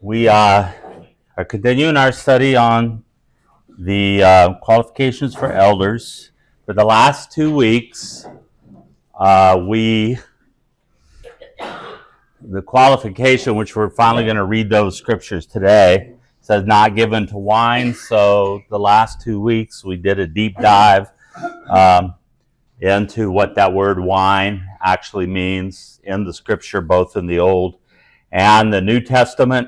We are continuing our study on the qualifications for elders. For the last 2 weeks, the qualification, which we're finally going to read those scriptures today, says not given to wine. So the last 2 weeks, we did a deep dive into what that word wine actually means in the scripture, both in the Old and the New Testament.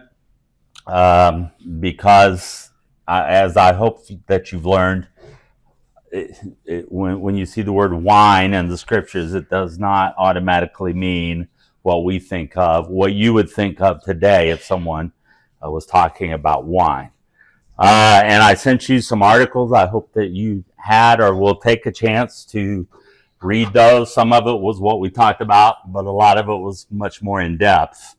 Because as I hope that you've learned, when you see the word wine in the scriptures, it does not automatically mean what we think of, what you would think of today if someone was talking about wine. And I sent you some articles. I hope that you had or will take a chance to read those. Some of it was what we talked about, but a lot of it was much more in depth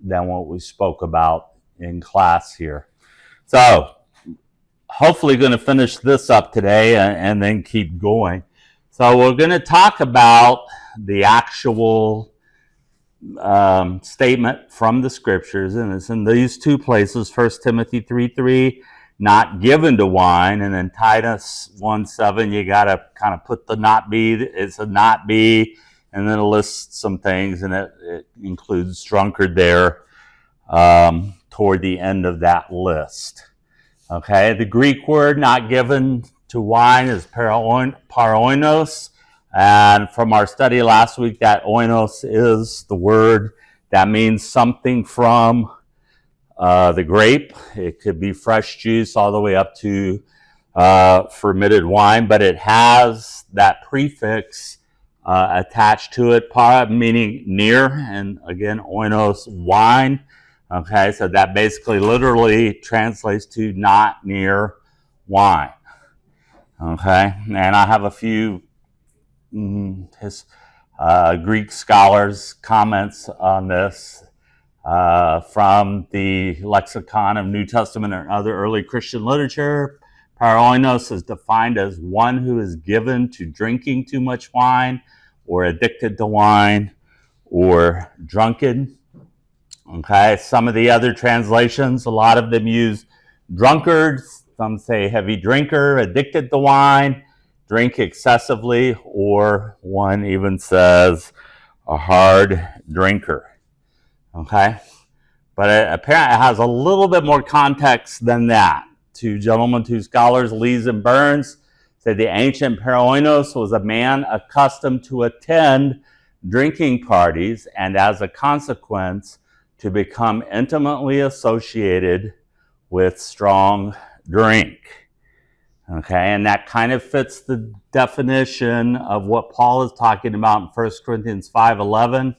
than what we spoke about in class here. So hopefully going to finish this up today and then keep going. So we're going to talk about the actual statement from the scriptures, and it's in these two places, 1 Timothy 3:3, not given to wine, and then Titus 1:7, you got to kind of put the not be, it's a not be, and then it lists some things, and it includes drunkard there toward the end of that list. Okay, the Greek word not given to wine is paroinos, and from our study last week, that oinos is the word that means something from the grape. It could be fresh juice all the way up to fermented wine, but it has that prefix attached to it, para meaning near, and again, oinos, wine. Okay, so that basically literally translates to not near wine. Okay, and I have a few Greek scholars' comments on this from the Lexicon of New Testament and other early Christian literature. Paroinos is defined as one who is given to drinking too much wine, or addicted to wine, or drunken. Okay, some of the other translations, a lot of them use drunkard, some say heavy drinker, addicted to wine, drink excessively, or one even says a hard drinker. Okay, but apparently it has a little bit more context than that. Two scholars, Lees and Burns, said the ancient paroinos was a man accustomed to attend drinking parties, and as a consequence, to become intimately associated with strong drink. Okay, and that kind of fits the definition of what Paul is talking about in 1 Corinthians 5:11.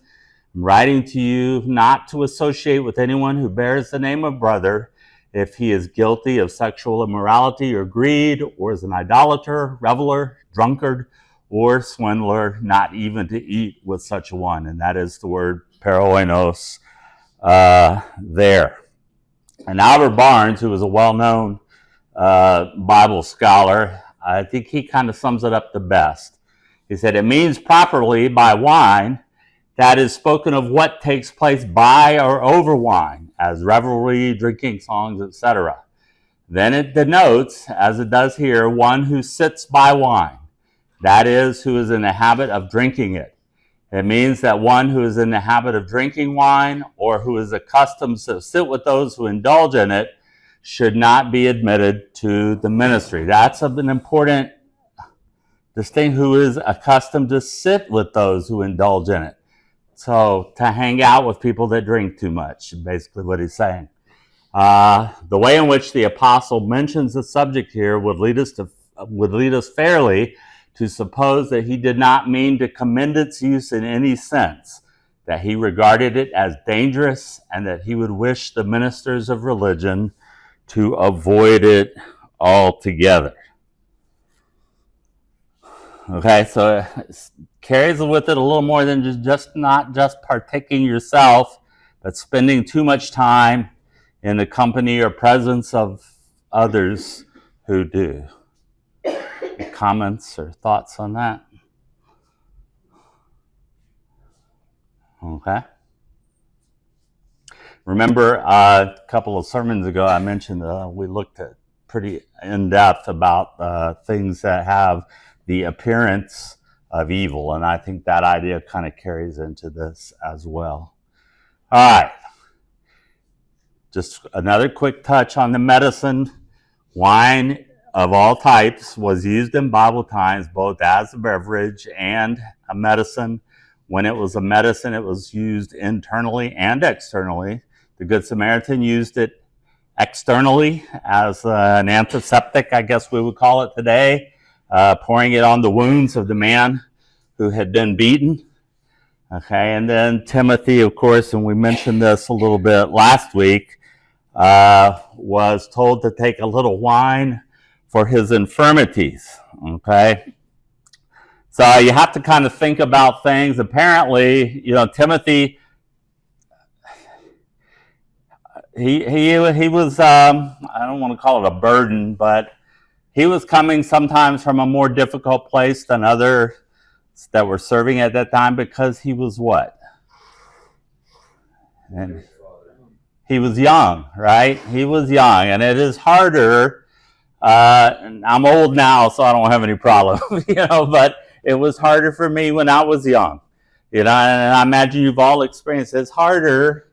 I'm writing to you not to associate with anyone who bears the name of brother if he is guilty of sexual immorality or greed, or is an idolater, reveler, drunkard, or swindler, not even to eat with such a one. And that is the word paroinos there. And Albert Barnes, who was a well-known Bible scholar, I think he kind of sums it up the best. He said, it means properly by wine that is spoken of what takes place by or over wine, as revelry, drinking songs, etc. Then it denotes, as it does here, one who sits by wine, that is, who is in the habit of drinking it. It means that one who is in the habit of drinking wine, or who is accustomed to sit with those who indulge in it, should not be admitted to the ministry. That's an important distinction, who is accustomed to sit with those who indulge in it. So to hang out with people that drink too much, basically what he's saying. The way in which the apostle mentions the subject here would lead us fairly to suppose that he did not mean to commend its use in any sense, that he regarded it as dangerous, and that he would wish the ministers of religion to avoid it altogether. Okay, so it carries with it a little more than just not just partaking yourself, but spending too much time in the company or presence of others who do. Comments or thoughts on that? Okay. Remember a couple of sermons ago, I mentioned we looked at pretty in depth about things that have the appearance of evil, and I think that idea kind of carries into this as well. All right, just another quick touch on the medicine. Wine of all types was used in Bible times both as a beverage and a medicine. When it was a medicine, it was used internally and externally. The Good Samaritan used it externally as an antiseptic, I guess we would call it today, pouring it on the wounds of the man who had been beaten. Okay, and then Timothy, of course, and we mentioned this a little bit last week, was told to take a little wine for his infirmities. Okay, so you have to kind of think about things. Apparently, Timothy, he was, I don't want to call it a burden, but he was coming sometimes from a more difficult place than others that were serving at that time, because he was what? And he was young, right? He was young, and it is harder. I'm old now, so I don't have any problem, but it was harder for me when I was young, and I imagine you've all experienced it. It's harder,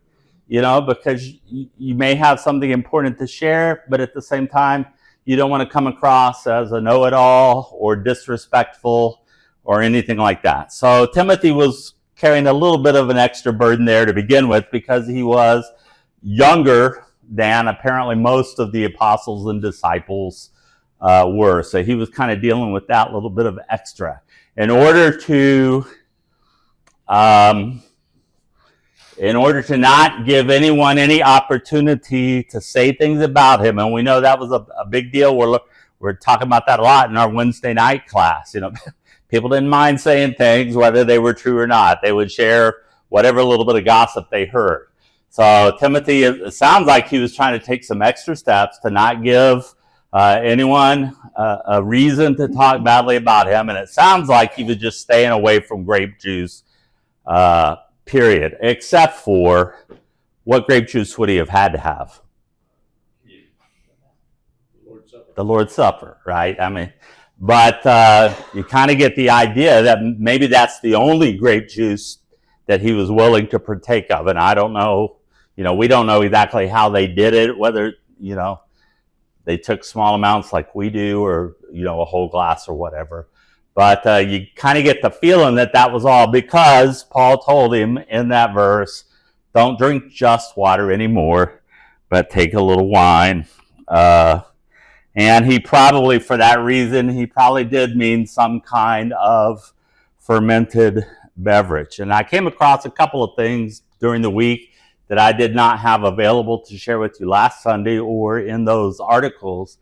because you may have something important to share, but at the same time, you don't want to come across as a know-it-all or disrespectful or anything like that. So Timothy was carrying a little bit of an extra burden there to begin with, because he was younger than apparently most of the apostles and disciples were. So he was kind of dealing with that little bit of extra. In order to not give anyone any opportunity to say things about him, and we know that was a big deal. We're talking about that a lot in our Wednesday night class. People didn't mind saying things, whether they were true or not. They would share whatever little bit of gossip they heard. So Timothy, it sounds like he was trying to take some extra steps to not give anyone a reason to talk badly about him. And it sounds like he was just staying away from grape juice, period, except for, what grape juice would he have had to have? The Lord's Supper, right? But you kind of get the idea that maybe that's the only grape juice that he was willing to partake of. And I don't know, we don't know exactly how they did it, whether, they took small amounts like we do, or, a whole glass or whatever. But you kind of get the feeling that that was all because Paul told him in that verse, don't drink just water anymore, but take a little wine. And he probably, for that reason, he probably did mean some kind of fermented beverage. And I came across a couple of things during the week that I did not have available to share with you last Sunday or in those articles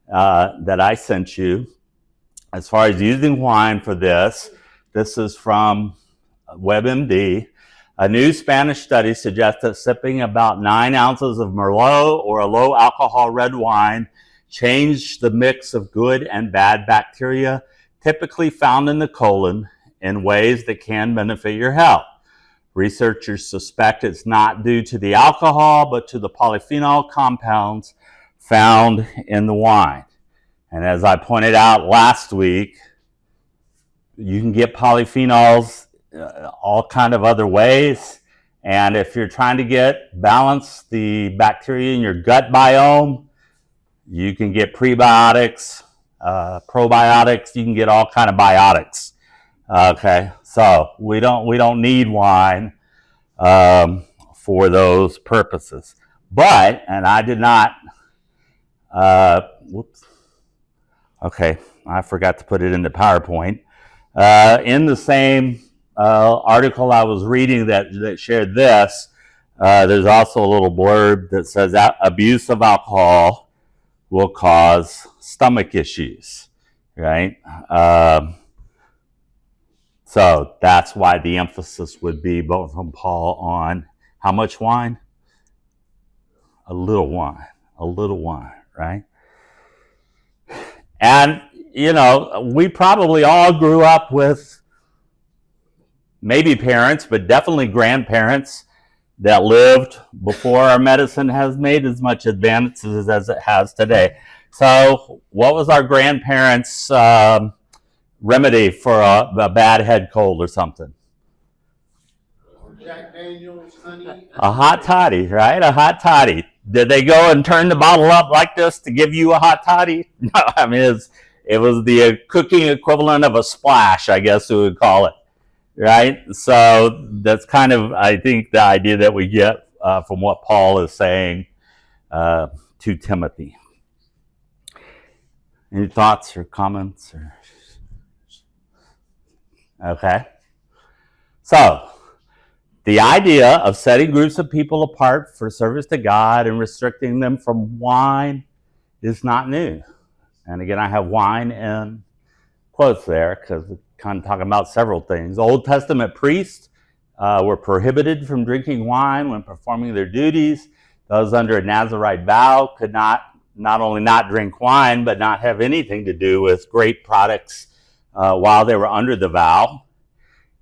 that I sent you. As far as using wine for this is from WebMD. A new Spanish study suggests that sipping about 9 ounces of Merlot or a low alcohol red wine changed the mix of good and bad bacteria typically found in the colon in ways that can benefit your health. Researchers suspect it's not due to the alcohol, but to the polyphenol compounds found in the wine. And as I pointed out last week, you can get polyphenols all kind of other ways. And if you're trying to balance the bacteria in your gut biome, you can get prebiotics, probiotics. You can get all kind of biotics. Okay, so we don't need wine for those purposes. But, and I did not. Okay, I forgot to put it in the PowerPoint. In the same article I was reading that shared this, there's also a little blurb that says abuse of alcohol will cause stomach issues, right? So that's why the emphasis would be both from Paul on how much wine? A little wine, right? And, we probably all grew up with maybe parents, but definitely grandparents that lived before our medicine has made as much advances as it has today. So, what was our grandparents' remedy for a bad head cold or something? Jack Daniels, honey. A hot toddy, right? A hot toddy. Did they go and turn the bottle up like this to give you a hot toddy? No, I mean, it was the cooking equivalent of a splash, I guess we would call it, right? So that's kind of, I think, the idea that we get from what Paul is saying to Timothy. Any thoughts or comments? Okay. So, the idea of setting groups of people apart for service to God and restricting them from wine is not new. And again, I have wine in quotes there because we're kind of talking about several things. Old Testament priests were prohibited from drinking wine when performing their duties. Those under a Nazirite vow could not only not drink wine, but not have anything to do with grape products while they were under the vow.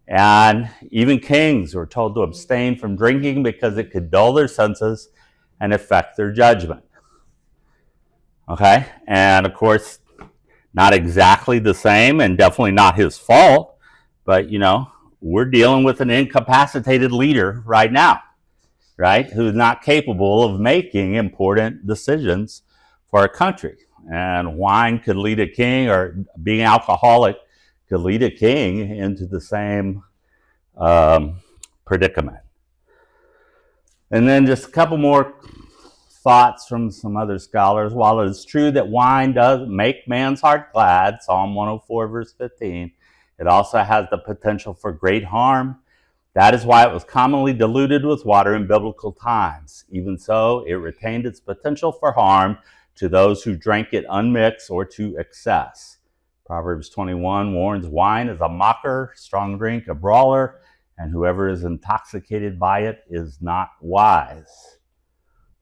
And even kings were told to abstain from drinking because it could dull their senses and affect their judgment. Okay? And of course, not exactly the same and definitely not his fault, but we're dealing with an incapacitated leader right now, right? Who's not capable of making important decisions for a country. And wine could lead a king, or being alcoholic could lead a king into the same predicament. And then just a couple more thoughts from some other scholars. While it is true that wine does make man's heart glad, Psalm 104 verse 15, it also has the potential for great harm. That is why it was commonly diluted with water in biblical times. Even so, it retained its potential for harm to those who drank it unmixed or to excess. Proverbs 21 warns wine is a mocker, strong drink a brawler, and whoever is intoxicated by it is not wise.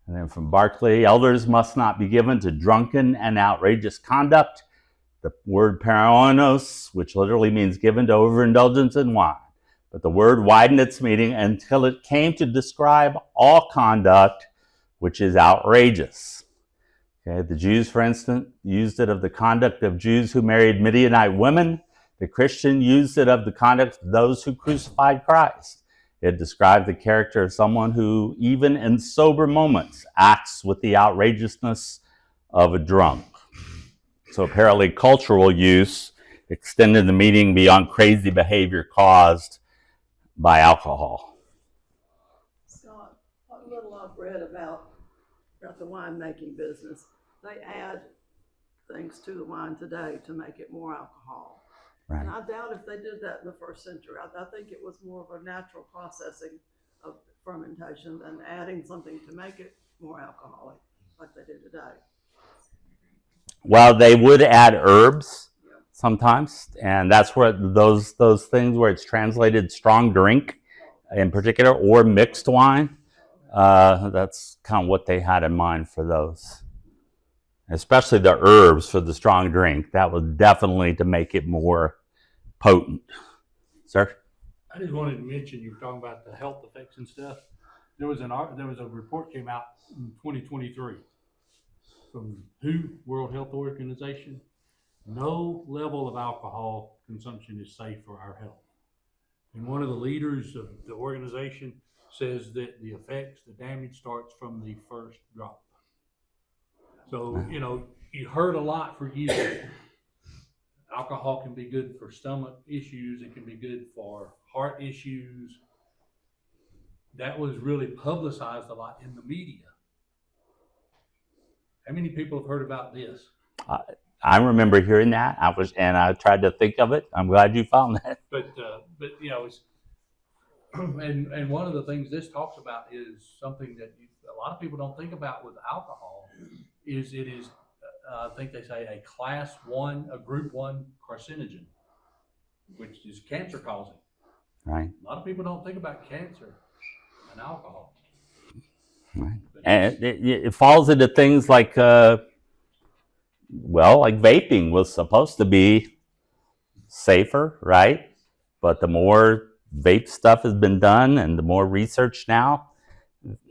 And then from Barclay, elders must not be given to drunken and outrageous conduct. The word paroinos, which literally means given to overindulgence in wine. But the word widened its meaning until it came to describe all conduct which is outrageous. Okay, the Jews, for instance, used it of the conduct of Jews who married Midianite women. The Christian used it of the conduct of those who crucified Christ. It described the character of someone who, even in sober moments, acts with the outrageousness of a drunk. So apparently cultural use extended the meaning beyond crazy behavior caused by alcohol. Scott, a little I've read about the winemaking business. They add things to the wine today to make it more alcohol. Right. And I doubt if they did that in the first century. I think it was more of a natural processing of fermentation than adding something to make it more alcoholic like they do today. Well, they would add herbs sometimes, and that's where those things where it's translated strong drink in particular, or mixed wine. That's kind of what they had in mind for those. Especially the herbs for the strong drink. That was definitely to make it more potent. Sir? I just wanted to mention, you were talking about the health effects and stuff. There was a report came out in 2023 from WHO, World Health Organization. No level of alcohol consumption is safe for our health. And one of the leaders of the organization says that the damage starts from the first drop. So, you heard a lot for years. Alcohol can be good for stomach issues. It can be good for heart issues. That was really publicized a lot in the media. How many people have heard about this? I remember hearing that. I tried to think of it. I'm glad you found that. But it's, and one of the things this talks about is something that a lot of people don't think about with alcohol. I think they say a group 1 carcinogen, which is cancer causing. Right. A lot of people don't think about cancer and alcohol. Right. And it falls into things like, like vaping was supposed to be safer, right? But the more vape stuff has been done and the more research now,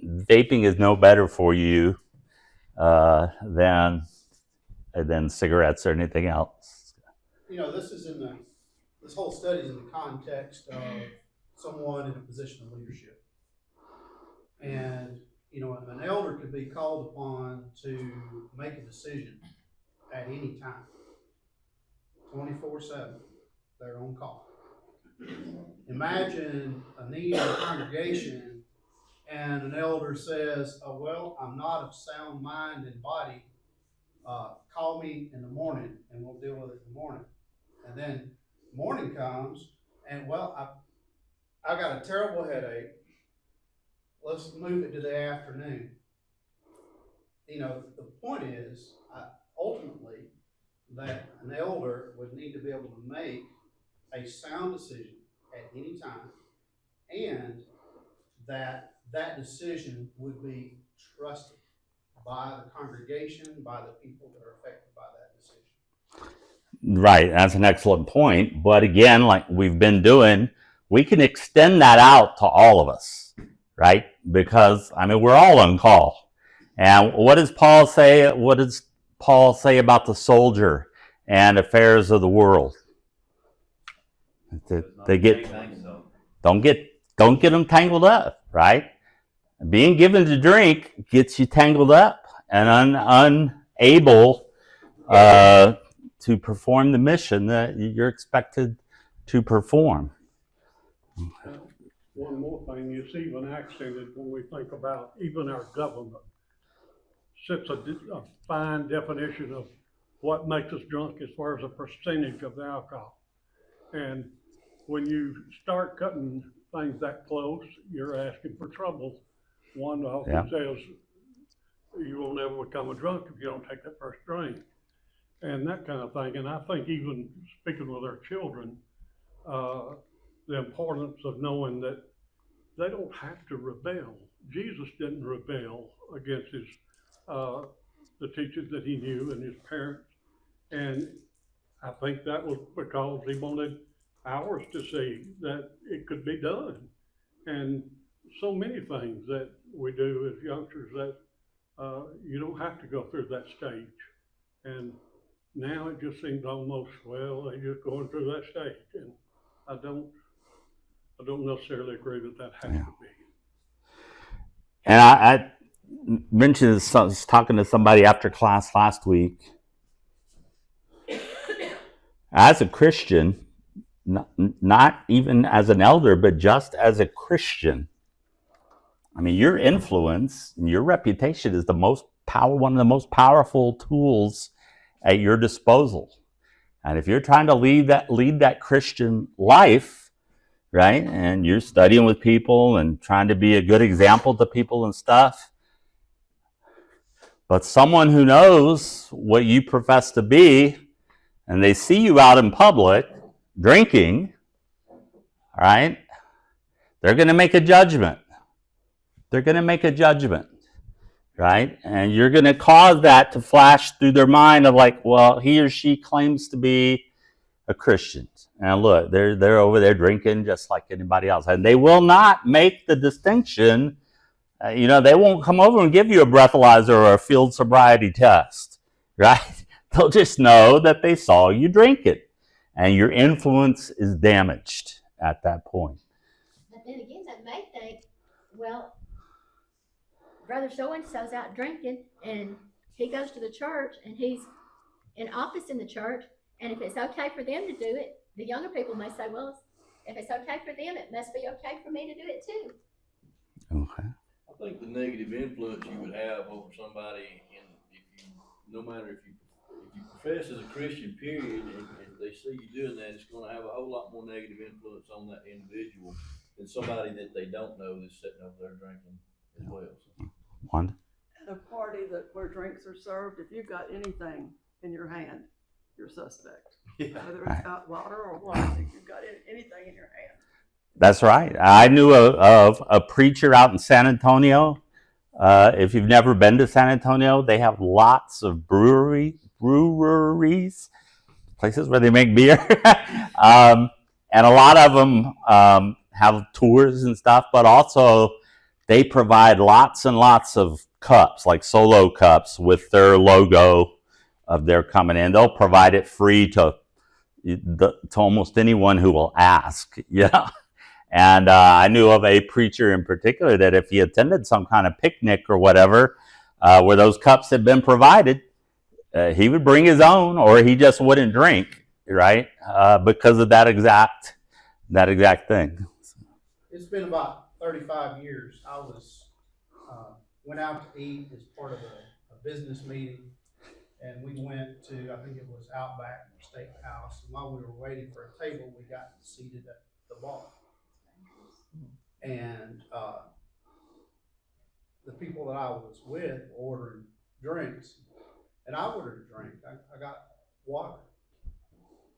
vaping is no better for you than cigarettes or anything else. You know, this whole study is in the context of someone in a position of leadership. And, you know, an elder could be called upon to make a decision at any time, 24/7, they're on call. Imagine a need in a congregation and an elder says, oh, well, I'm not of sound mind and body. Call me in the morning and we'll deal with it in the morning. And then morning comes and, well, I got a terrible headache. Let's move it to the afternoon. You know, the point is, ultimately, that an elder would need to be able to make a sound decision at any time, and that decision would be trusted by the congregation, by the people that are affected by that decision. Right, that's an excellent point. But again, like we've been doing, we can extend that out to all of us, right? Because, I mean, we're all on call. And what does Paul say? What does Paul say about the soldier and affairs of the world? They don't get them tangled up, right? Being given to drink gets you tangled up and unable to perform the mission that you're expected to perform. One more thing, it's even accented when we think about even our government sets a fine definition of what makes us drunk as far as a percentage of the alcohol. And when you start cutting things that close, you're asking for trouble. One often says, you will never become a drunk if you don't take that first drink, and that kind of thing. And I think even speaking with our children, the importance of knowing that they don't have to rebel. Jesus didn't rebel against his the teachers that he knew and his parents, and I think that was because he wanted ours to see that it could be done. And so many things that we do as youngsters that you don't have to go through that stage. And now it just seems almost, well, they're just going through that stage, and I don't necessarily agree that has to be. And I mentioned this, I was talking to somebody after class last week. As a Christian, not even as an elder, but just as a Christian, I mean, your influence and your reputation is one of the most powerful tools at your disposal. And if you're trying to lead that Christian life, right, and you're studying with people and trying to be a good example to people and stuff, but someone who knows what you profess to be, and they see you out in public drinking, all right, they're going to make a judgment. They're going to make a judgment, right? And you're going to cause that to flash through their mind of like, well, he or she claims to be a Christian. And look, they're over there drinking just like anybody else. And they will not make the distinction. They won't come over and give you a breathalyzer or a field sobriety test, right? They'll just know that they saw you drink it. And your influence is damaged at that point. But then again, they may think, well, brother so-and-so's out drinking, and he goes to the church, and he's in office in the church, and if it's okay for them to do it, the younger people may say, well, if it's okay for them, it must be okay for me to do it too. Okay. I think the negative influence you would have over somebody, no matter if you profess as a Christian, period, and they see you doing that, it's going to have a whole lot more negative influence on that individual than somebody that they don't know that's sitting over there drinking as well. One. At a party where drinks are served, if you've got anything in your hand, you're suspect. Yeah. Whether it's hot water or what, if you've got anything in your hand. That's right. I knew of a preacher out in San Antonio. If you've never been to San Antonio, they have lots of breweries, places where they make beer. And a lot of them have tours and stuff, but also they provide lots and lots of cups, like Solo cups, with their logo of their coming in. They'll provide it free to almost anyone who will ask. Yeah. And I knew of a preacher in particular that if he attended some kind of picnic or whatever, where those cups had been provided, he would bring his own, or he just wouldn't drink, right? Because of that exact thing. It's been about 35 years. I went out to eat as part of a business meeting, and we went to, I think it was Outback Steakhouse. And while we were waiting for a table, we got seated at the bar. And the people that I was with ordering drinks, and I ordered a drink. I got water.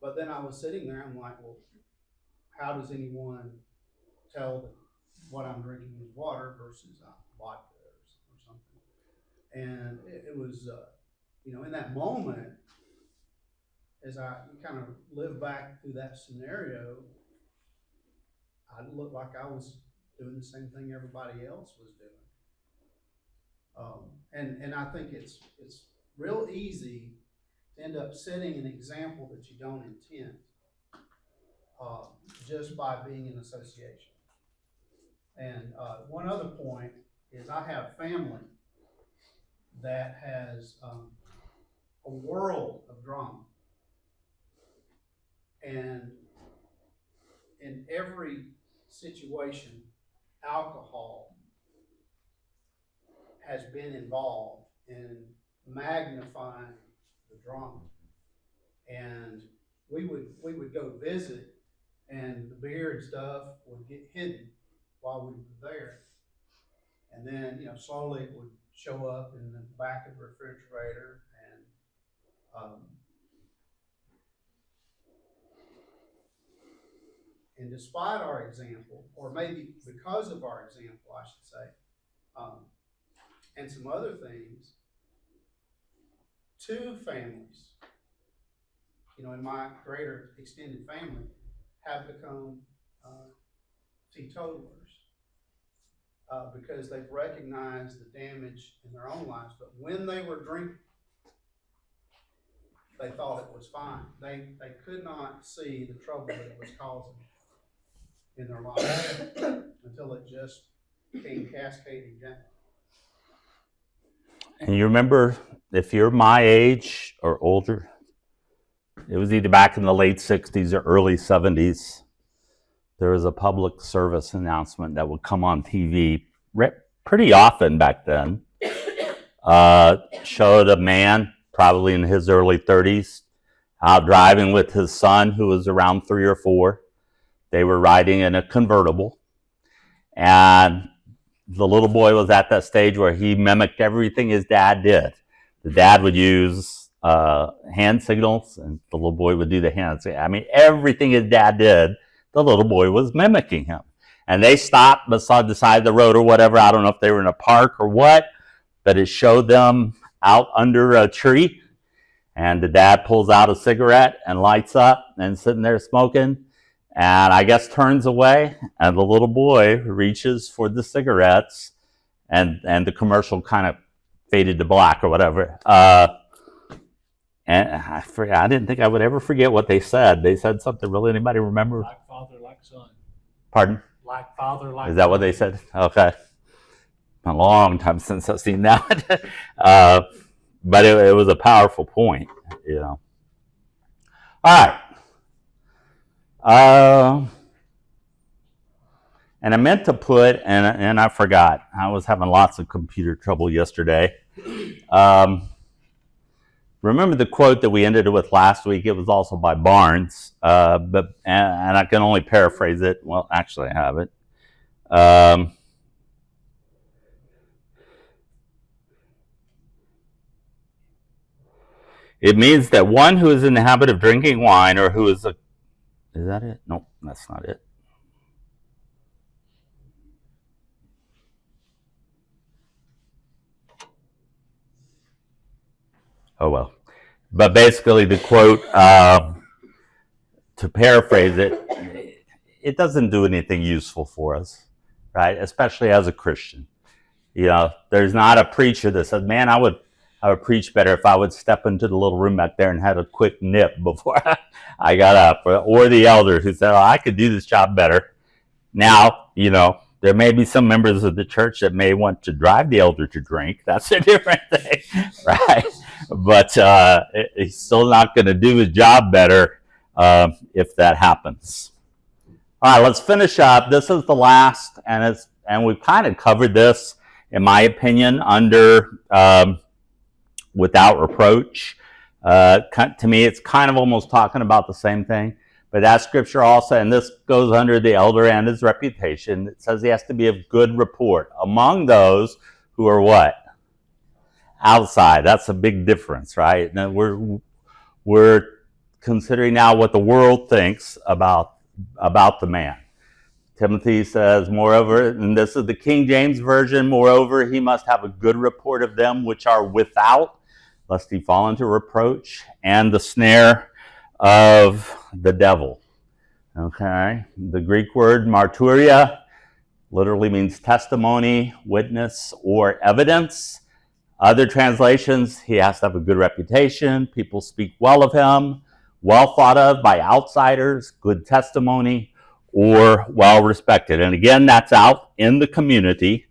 But then I was sitting there, I'm like, well, how does anyone tell that what I'm drinking is water versus vodka or something? And it was, in that moment, as I kind of lived back through that scenario, I looked like I was doing the same thing everybody else was doing. And I think it's real easy to end up setting an example that you don't intend, just by being in association. And one other point is I have family that has a world of drama. And in every situation, alcohol has been involved in magnifying the drama. And we would go visit, and the beer and stuff would get hidden while we were there. And then, slowly it would show up in the back of the refrigerator. And despite our example, or maybe because of our example, I should say, and some other things, 2 families, in my greater extended family, have become teetotalers because they've recognized the damage in their own lives. But when they were drinking, they thought it was fine. They could not see the trouble that it was causing in their lives until it just came cascading down. And you remember, if you're my age or older, it was either back in the late 60s or early 70s, there was a public service announcement that would come on TV pretty often back then. Showed a man, probably in his early 30s, out driving with his son, who was around 3 or 4. They were riding in a convertible, and the little boy was at that stage where he mimicked everything his dad did. The dad would use hand signals, and the little boy would do the hand signals. I mean, everything his dad did, the little boy was mimicking him. And they stopped beside the side of the road or whatever. I don't know if they were in a park or what, but it showed them out under a tree. And the dad pulls out a cigarette and lights up and sitting there smoking. And I guess turns away, and the little boy reaches for the cigarettes, and the commercial kind of faded to black or whatever. And I didn't think I would ever forget what they said. They said something, really, anybody remember? Like father, like son. Pardon? Like father, like Is that what they said? Okay. A long time since I've seen that. But it was a powerful point, All right. And I meant to put, and I forgot. I was having lots of computer trouble yesterday. Remember the quote that we ended with last week? It was also by Barnes, and I can only paraphrase it. Well, actually, I have it. It means that one who is in the habit of drinking wine, or who is is that it? Nope, that's not it. Oh well. But basically the quote, to paraphrase it, it doesn't do anything useful for us. right? Especially as a Christian. You know, there's not a preacher that says, man, I would preach better if I would step into the little room back there and had a quick nip before I got up. Or the elder who said, oh, I could do this job better. Now, you know, there may be some members of the church that may want to drive the elder to drink. That's a different thing, right? But he's still not going to do his job better if that happens. All right, let's finish up. This is the last, and we've kind of covered this, in my opinion, under without reproach. To me, it's kind of almost talking about the same thing. But that scripture also, and this goes under the elder and his reputation, it says he has to be of good report among those who are what? Outside. That's a big difference, right? Now we're considering now what the world thinks about the man. Timothy says, moreover, and this is the King James Version, moreover, he must have a good report of them which are without, lest he fall into reproach and the snare of the devil. Okay, the Greek word marturia literally means testimony, witness, or evidence. Other translations, he has to have a good reputation, people speak well of him, well thought of by outsiders, good testimony, or well respected. And again, that's out in the community.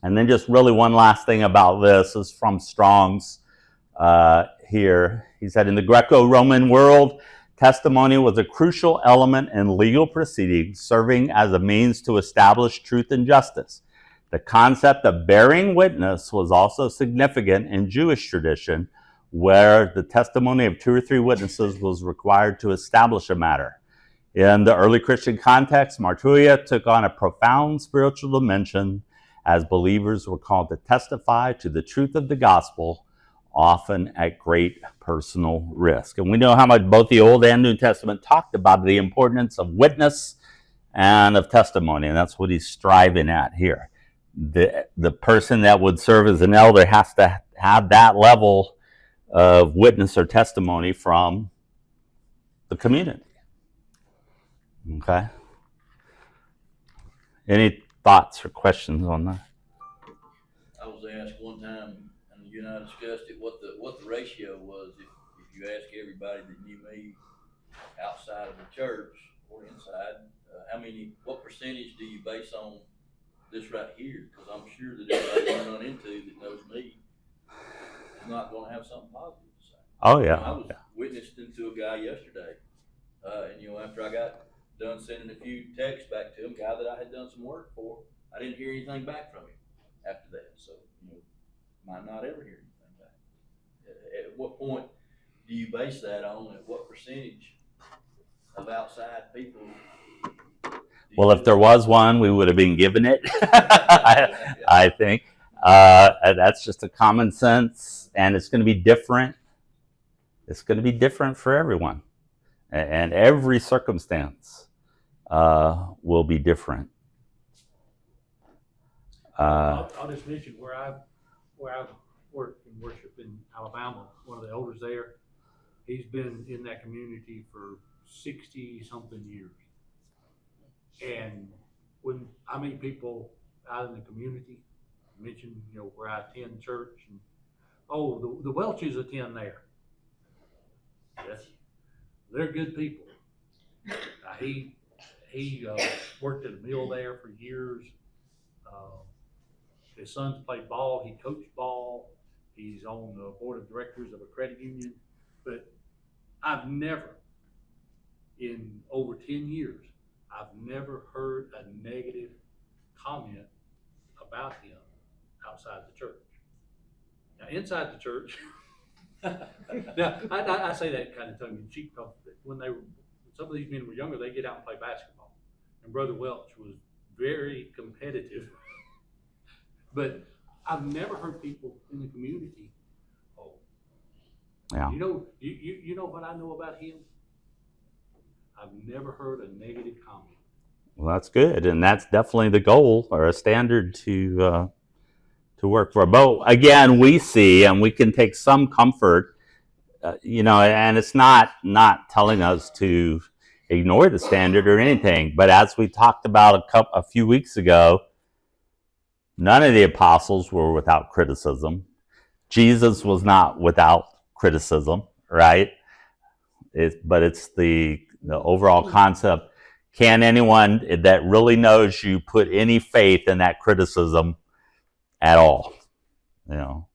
And then just really one last thing about this is from Strong's here. He said, in the Greco-Roman world, testimony was a crucial element in legal proceedings, serving as a means to establish truth and justice. The concept of bearing witness was also significant in Jewish tradition, where the testimony of 2 or 3 witnesses was required to establish a matter. In the early Christian context, martyria took on a profound spiritual dimension as believers were called to testify to the truth of the gospel, often at great personal risk. And we know how much both the Old and New Testament talked about the importance of witness and of testimony, and that's what he's striving at here. The person that would serve as an elder has to have that level of witness or testimony from the community. Okay? Any thoughts or questions on that? I was asked one time, and you and I discussed it, what the ratio was if you ask everybody that knew me outside of the church or inside, what percentage do you base on this right here? Because I'm sure that everybody I run into that knows me is not going to have something positive to say. Oh, yeah. I was witnessing to a guy yesterday, and after I got done sending a few texts back to him, guy that I had done some work for, I didn't hear anything back from him after that. So, might not ever hear anything back. At what point do you base that on? At what percentage of outside people? Well, if there was one, we would have been given it, I think. That's just a common sense, and it's going to be different. It's going to be different for everyone, and every circumstance will be different. I'll just mention where I worked in worship in Alabama. One of the elders there, he's been in that community for 60-something years. And when I meet people out in the community, mention where I attend church, and the Welches attend there. Yes, they're good people. He worked at a mill there for years. His sons played ball. He coached ball. He's on the board of directors of a credit union. But I've never, in over 10 years, I've never heard a negative comment about him outside the church. Now, inside the church, now I say that kind of tongue in cheek, because when some of these men were younger, they get out and play basketball. And Brother Welch was very competitive. But I've never heard people in the community, Yeah. you know what I know about him? I've never heard a negative comment. Well, that's good, and that's definitely the goal or a standard to work for. But again, we see, and we can take some comfort, and it's not telling us to ignore the standard or anything. But as we talked about a few weeks ago, none of the apostles were without criticism. Jesus was not without criticism, right? But it's the overall concept. Can anyone that really knows you put any faith in that criticism at all? You know,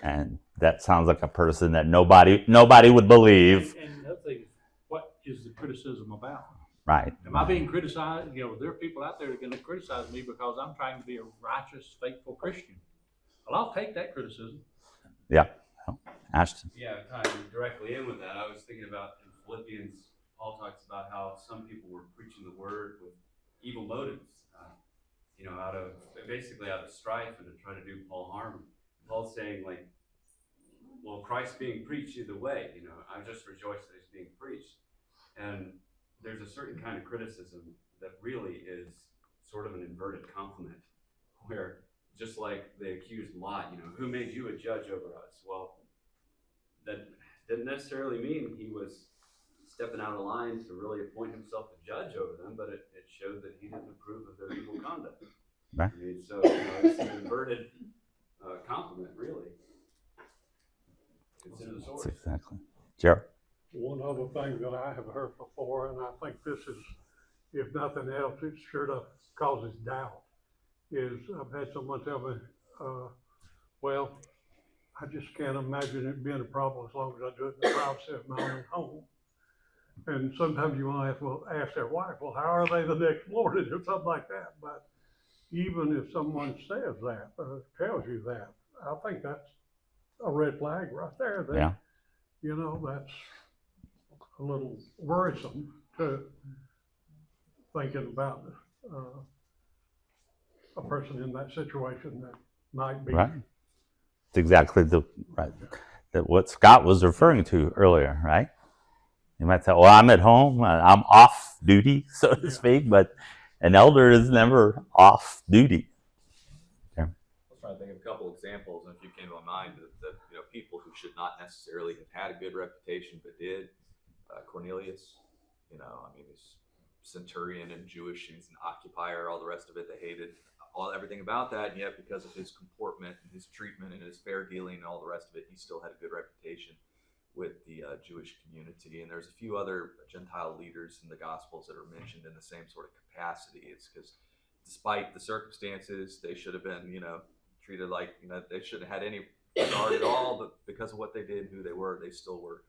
and that sounds like a person that nobody would believe. And the other thing, what is the criticism about? Right. Am I being criticized? You know, there are people out there that are going to criticize me because I'm trying to be a righteous, faithful Christian. Well, I'll take that criticism. Yeah. Ashton. Yeah, tying directly in with that, I was thinking about in Philippians, Paul talks about how some people were preaching the word with evil motives, basically out of strife and to try to do Paul harm. Paul's saying, like, well, Christ's being preached either way, I just rejoice that it's being preached. And there's a certain kind of criticism that really is sort of an inverted compliment, where just like they accused Lot, who made you a judge over us? Well, that didn't necessarily mean he was stepping out of line to really appoint himself a judge over them, but it showed that he didn't approve of their evil conduct. Right. I mean, so it's an inverted compliment, really. Consider the source. That's exactly. Gerald. One other thing that I have heard before, and I think this is, if nothing else, it sure does causes doubt, is I've had someone tell me, well, I just can't imagine it being a problem as long as I do it in the privacy of my own home. And sometimes you want to ask their wife, well, how are they the next morning or something like that. But even if someone says that, tells you that, I think that's a red flag right there. That, Yeah. That's a little worrisome to thinking about a person in that situation that might be. Right. It's exactly what Scott was referring to earlier, right? You might say, well, I'm at home, I'm off duty, so to speak, but an elder is never off duty. I was trying to think of a couple examples, and a few came to my mind that people who should not necessarily have had a good reputation but did. Cornelius, he's centurion and Jewish, he's an occupier, all the rest of it, they hated everything about that, and yet because of his comportment and his treatment and his fair dealing and all the rest of it, he still had a good reputation with the Jewish community. And there's a few other Gentile leaders in the Gospels that are mentioned in the same sort of capacity. It's because despite the circumstances, they should have been, treated like, they shouldn't have had any regard at all, but because of what they did and who they were, they still were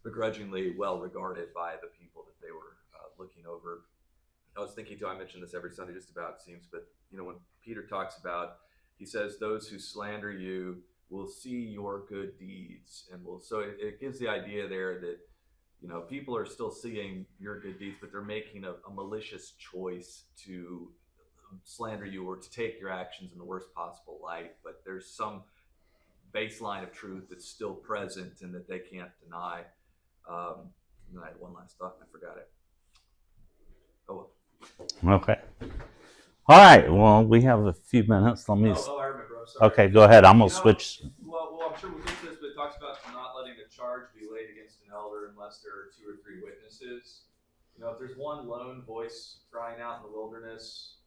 begrudgingly well regarded by the people that they were looking over. I was thinking too, I mention this every Sunday just about, it seems, but when Peter talks about, he says, those who slander you will see your good deeds. And so it gives the idea there that, people are still seeing your good deeds, but they're making a malicious choice to slander you or to take your actions in the worst possible light. But there's some baseline of truth that's still present and that they can't deny. And I had one last thought and I forgot it. Oh, well. Okay. All right. Well, we have a few minutes. Let me. I remember. I'm sorry. Okay, go ahead. I'm gonna switch. Well, I'm sure we'll get to this, but it talks about not letting a charge be laid against an elder unless there are 2 or 3 witnesses. If there's one lone voice crying out in the wilderness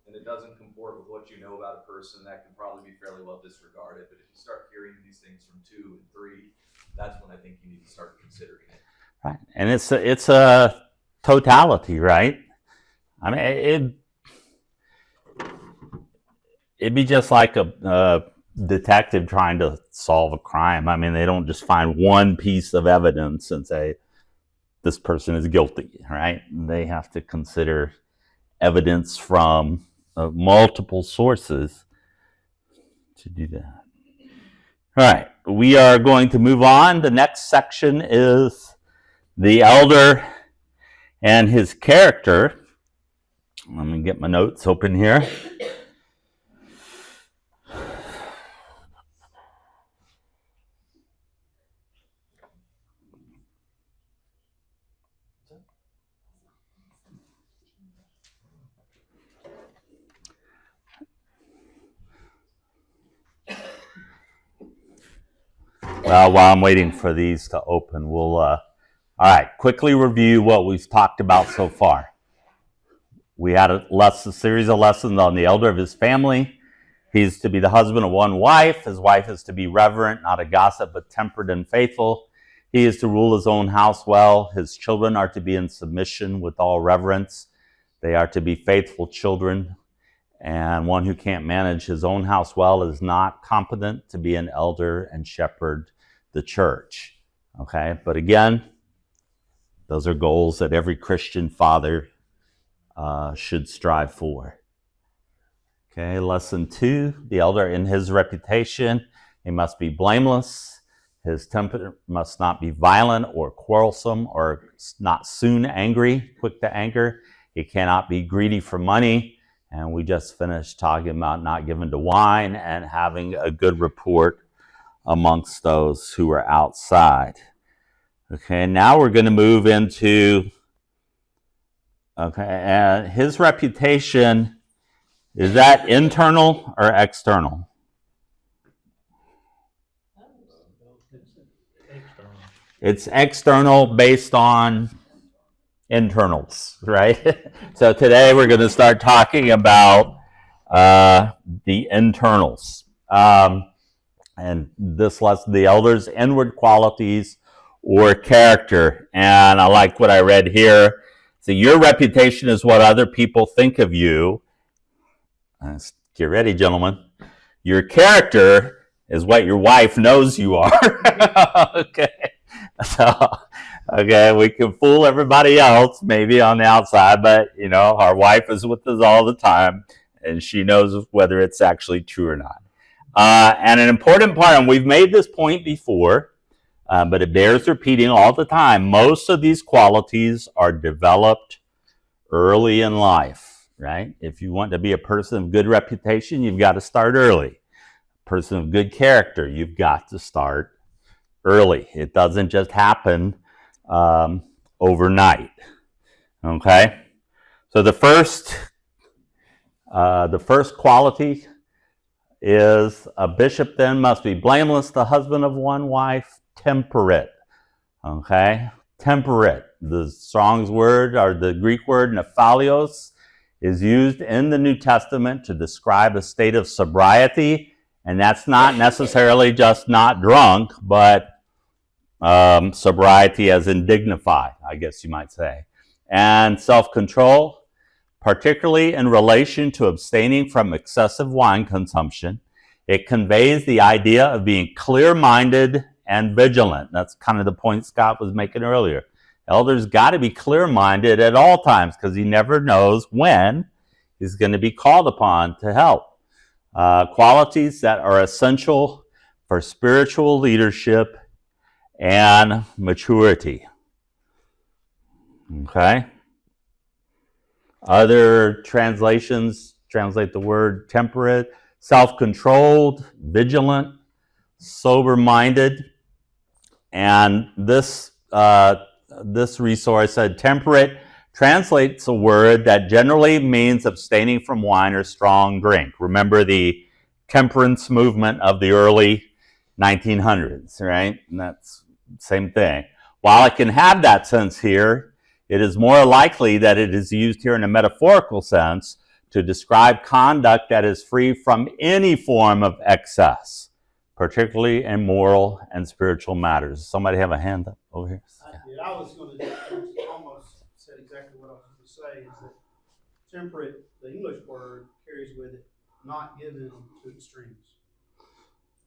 and it doesn't comport with what you know about a person, that can probably be fairly well disregarded. But if you start hearing these things from 2 and 3, that's when I think you need to start considering it. Right, and it's a totality, right? I mean, it'd be just like a detective trying to solve a crime. I mean, they don't just find one piece of evidence and say, this person is guilty, right? They have to consider evidence from multiple sources to do that. All right, we are going to move on. The next section is the elder and his character. Let me get my notes open here. Well, while I'm waiting for these to open, All right, quickly review what we've talked about so far. We had a series of lessons on the elder of his family. He's to be the husband of one wife. His wife is to be reverent, not a gossip, but temperate and faithful. He is to rule his own house well. His children are to be in submission with all reverence. They are to be faithful children. And one who can't manage his own house well is not competent to be an elder and shepherd the church. Okay, but again, those are goals that every Christian father should strive for. Okay, lesson 2, the elder in his reputation, he must be blameless. His temper must not be violent or quarrelsome or not soon angry, quick to anger. He cannot be greedy for money. And we just finished talking about not given to wine and having a good report amongst those who are outside. Okay, now we're going to move into, and his reputation, is that internal or external? It's external based on internals, right? So today we're going to start talking about the internals. And this lesson, the elder's inward qualities or character. And I like what I read here. So your reputation is what other people think of you. Get ready, gentlemen. Your character is what your wife knows you are. Okay. So, okay, we can fool everybody else maybe on the outside, but, you know, our wife is with us all the time, and she knows whether it's actually true or not. And an important part, and we've made this point before, but it bears repeating all the time, most of these qualities are developed early in life, right? If you want to be a person of good reputation, you've got to start early. A person of good character, you've got to start early. It doesn't just happen overnight. Okay? So the first quality is a bishop then must be blameless, the husband of one wife, temperate. Okay? Temperate. The Strong's word, or the Greek word nephalios, is used in the New Testament to describe a state of sobriety, and that's not necessarily just not drunk, but sobriety as in dignified, I guess you might say. And self-control, particularly in relation to abstaining from excessive wine consumption. It conveys the idea of being clear-minded and vigilant. That's kind of the point Scott was making earlier. Elders got to be clear-minded at all times because he never knows when he's going to be called upon to help. Qualities that are essential for spiritual leadership and maturity. Okay? Other translations translate the word temperate, self-controlled, vigilant, sober-minded. And this resource said temperate translates a word that generally means abstaining from wine or strong drink. Remember the temperance movement of the early 1900s, right? And that's the same thing. While it can have that sense here, it is more likely that it is used here in a metaphorical sense to describe conduct that is free from any form of excess, particularly in moral and spiritual matters. Somebody have a hand up over here? I was going to almost said exactly what I was going to say, is that temperate, the English word, carries with it not given to extremes.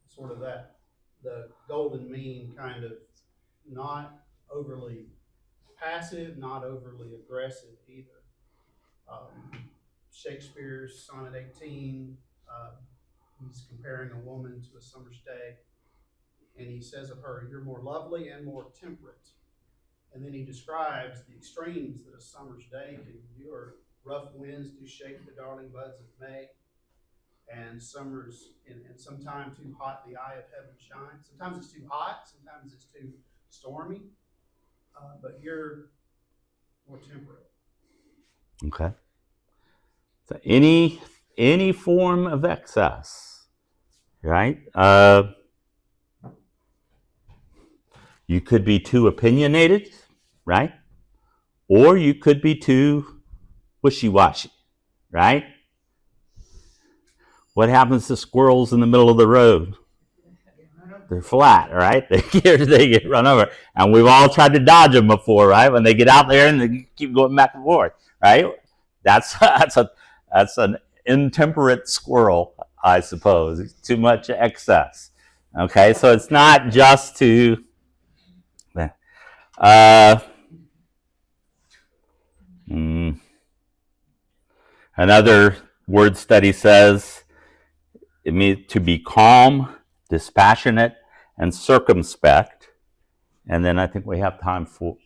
Sort of that, the golden mean, kind of not overly passive, not overly aggressive either. Shakespeare's Sonnet 18, he's comparing a woman to a summer's day, and he says of her, "You're more lovely and more temperate." And then he describes the extremes that a summer's day can endure. Rough winds do shake the darling buds of May, and summer's, and sometime too hot the eye of heaven shines. Sometimes it's too hot, sometimes it's too stormy, but you're more temperate. Okay. So any form of excess, right? You could be too opinionated. right? Or you could be too wishy-washy, right? What happens to squirrels in the middle of the road? They're flat, right? They get run over. And we've all tried to dodge them before, right? When they get out there and they keep going back and forth, right? That's an intemperate squirrel, I suppose. It's too much excess. Okay, so it's not just to another word study says it means to be calm, dispassionate, and circumspect. And then I think we have time for,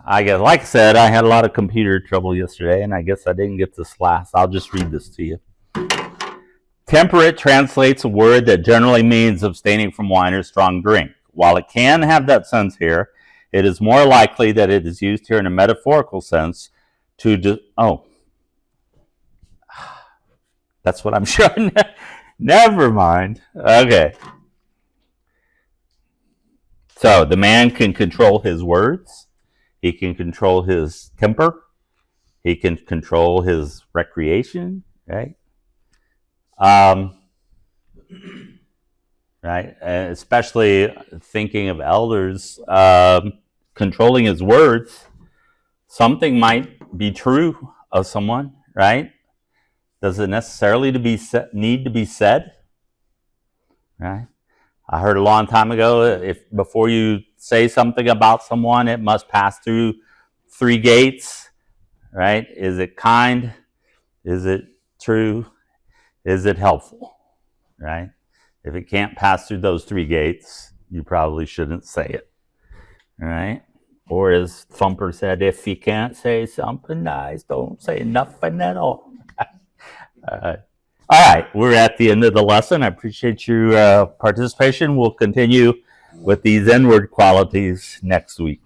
I guess, like I said, I had a lot of computer trouble yesterday, and I guess I didn't get this last. I'll just read this to you. Temperate translates a word that generally means abstaining from wine or strong drink. While it can have that sense here, it is more likely that it is used here in a metaphorical sense to that's what I'm showing. Never mind. Okay. So the man can control his words. He can control his temper. He can control his recreation, right? Right? Especially thinking of elders, controlling his words. Something might be true of someone, right? Does it necessarily need to be said? Right? I heard a long time ago, if before you say something about someone, it must pass through 3 gates, right? Is it kind? Is it true? Is it helpful? Right? If it can't pass through those 3 gates, you probably shouldn't say it. All right? Or as Thumper said, if you can't say something nice, don't say nothing at all. All right, we're at the end of the lesson. I appreciate your participation. We'll continue with these inward qualities next week.